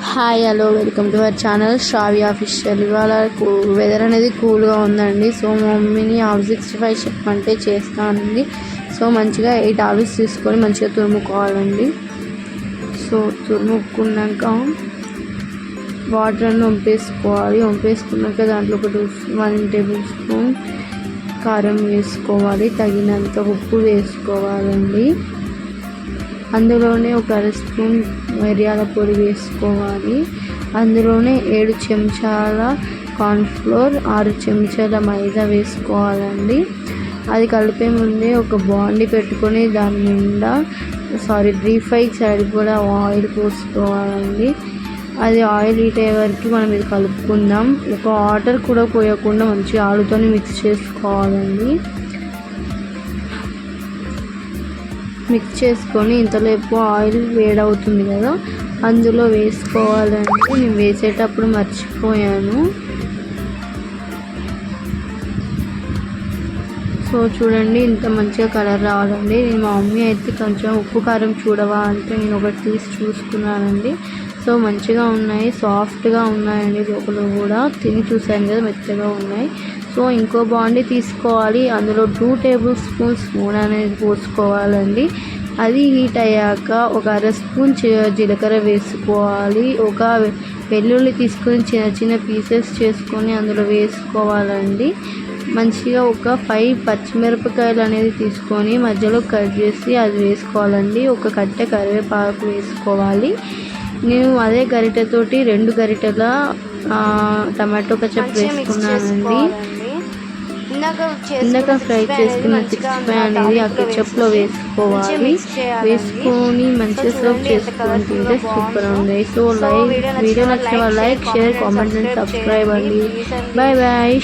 Hi hello welcome to our channel Shravya official. ఇవాళ weather అనేది కూల్గా ఉందండి. సో మా మమ్మీని ఆలు 65 చెప్పమంటే చేస్తానండి. సో మంచిగా 8 ఆలూస్ తీసుకొని మంచిగా తురుముకోవాలండి. సో తురుముకున్నాక వాటర్ అన్నీ వంపేసుకోవాలి. వంపేసుకున్నాక దాంట్లో ఒక 1 టేబుల్ స్పూన్ కారం వేసుకోవాలి, తగినంత ఉప్పు వేసుకోవాలండి. అందులోనే ఒక 1/2 స్పూన్ మిరియాల పొడి వేసుకోవాలి. అందులోనే 7 చెంచాల కార్న్ఫ్లోర్, 6 చెంచాల మైదా వేసుకోవాలండి. అది కలిపే ముందే ఒక బాండి పెట్టుకొని దాని నిండా డీప్ ఫ్రై సరిపడా ఆయిల్ పోసుకోవాలండి. అది ఆయిల్ హీట్ అయ్యే వరకు మనం ఇది కలుపుకుందాం. ఒక వాటర్ కూడా పోయకుండా మంచిగా ఆలుతోని మిక్స్ చేసుకోవాలండి. మిక్స్ చేసుకొని ఇంతలోపు ఆయిల్ వేడవుతుంది కదా, అందులో వేసుకోవాలండి. నేను వేసేటప్పుడు మర్చిపోయాను. సో చూడండి, ఇంత మంచిగా కలర్ రావాలండి. మా మమ్మీ అయితే కొంచెం ఉప్పు కారం చూడవా అంటే నేను ఒకటి తీసి చూసుకున్నానండి. సో మంచిగా ఉన్నాయి, సాఫ్ట్గా ఉన్నాయండి. లోపల కూడా తిని చూసాను కదా, మెత్తగా ఉన్నాయి. సో ఇంకో బాండి తీసుకోవాలి. అందులో 2 టేబుల్ స్పూన్స్ నూనె అనేది పోసుకోవాలండి. అది హీట్ అయ్యాక ఒక 1/2 స్పూన్ జీలకర్ర వేసుకోవాలి. ఒక వెల్లుల్లి తీసుకొని చిన్న చిన్న పీసెస్ చేసుకొని అందులో వేసుకోవాలండి. మంచిగా ఒక 5 పచ్చిమిరపకాయలు అనేది తీసుకొని మధ్యలో కట్ చేసి అది వేసుకోవాలండి. ఒక కట్టె కరివేపాకు వేసుకోవాలి. నేను అదే గరిటెతోటి 2 గరిటెల టమాటో కచప్ వేసుకున్నానండి. ఇందాక ఫ్రై చేసుకున్న 65 అనేది ఆ కెచప్లో వేసుకోవాలి. వేసుకొని మంచిగా సర్వ్ చేసుకొని తింటే సూపర్ ఉంది. సో వీడియో నచ్చిన like, share, comment and subscribe అండి. Bye bye.